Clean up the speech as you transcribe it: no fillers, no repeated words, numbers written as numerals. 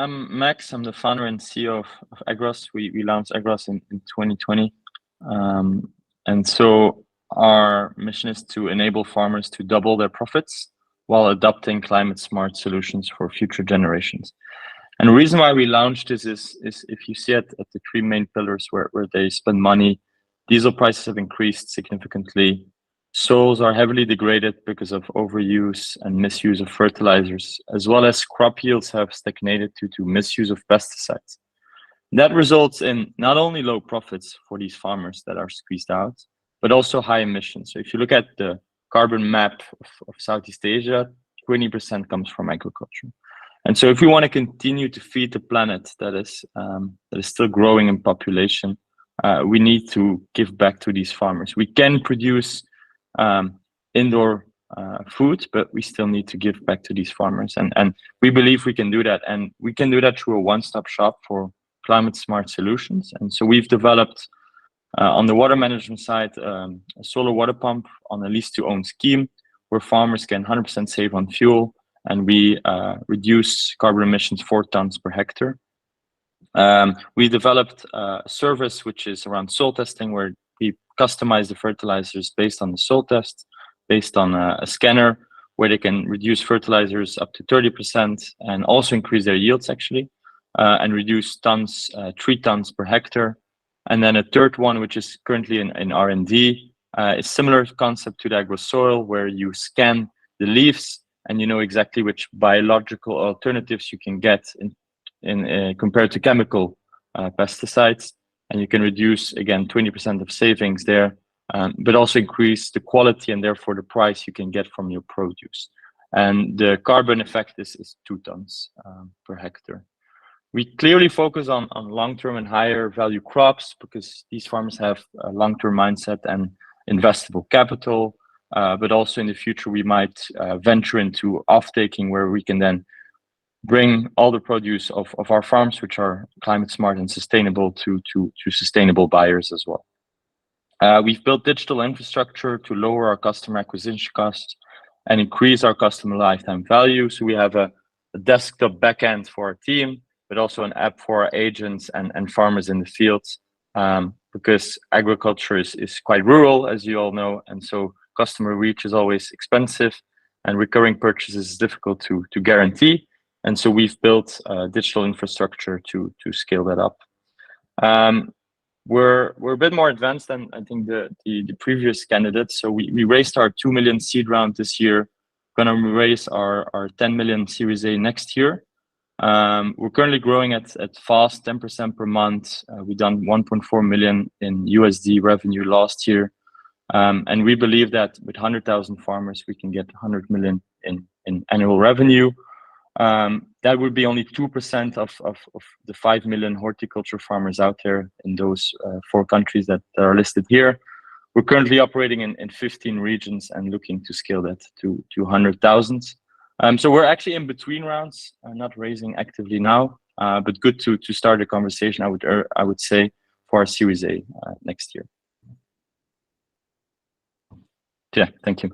I'm Max. I'm the founder and CEO of Agros. We launched Agros in 2020. And so our mission is to enable farmers to double their profits while adopting climate smart solutions for future generations. And the reason why we launched this is if you see at the three main pillars where they spend money, diesel prices have increased significantly. Soils are heavily degraded because of overuse and misuse of fertilizers, as well as crop yields have stagnated due to misuse of pesticides. That results in not only low profits for these farmers that are squeezed out, but also high emissions. So if you look at the carbon map of Southeast Asia, 20% comes from agriculture. And so if we want to continue to feed the planet that is still growing in population, we need to give back to these farmers. We can produce indoor food, but we still need to give back to these farmers. And we believe we can do that. And we can do that through a one-stop shop for climate smart solutions. And so we've developed on the water management side, a solar water pump on a lease to own scheme where farmers can 100% save on fuel, and we reduce carbon emissions 4 tons per hectare. We developed a service which is around soil testing, where we customize the fertilizers based on the soil test, based on a scanner, where they can reduce fertilizers up to 30% and also increase their yields actually, and reduce tons, 3 tons per hectare. And then a third one, which is currently in R&D, is similar concept to the Agros soil, where you scan the leaves and you know exactly which biological alternatives you can get in compared to chemical pesticides. And you can reduce, again, 20% of savings there, but also increase the quality and therefore the price you can get from your produce. And the carbon effect is 2 tons per hectare. We clearly focus on long-term and higher value crops because these farmers have a long-term mindset and investable capital, but also in the future we might venture into off-taking, where we can then bring all the produce of our farms, which are climate smart and sustainable, to sustainable buyers as well. We've built digital infrastructure to lower our customer acquisition costs and increase our customer lifetime value. So we have a desktop backend for our team, but also an app for our agents and farmers in the fields, because agriculture is quite rural, as you all know, and so customer reach is always expensive and recurring purchases is difficult to guarantee. And so we've built digital infrastructure to scale that up. We're a bit more advanced than I think the previous candidates. So we raised our 2 million seed round this year, gonna raise our 10 million Series A next year. We're currently growing at fast 10% per month. We've done 1.4 million in USD revenue last year. And we believe that with 100,000 farmers, we can get 100 million in annual revenue. That would be only 2% of the 5 million horticulture farmers out there in those 4 countries that are listed here. We're currently operating in 15 regions and looking to scale that to 100,000. So we're actually in between rounds, not raising actively now, but good to start a conversation, I would say, for our Series A next year. Yeah, thank you.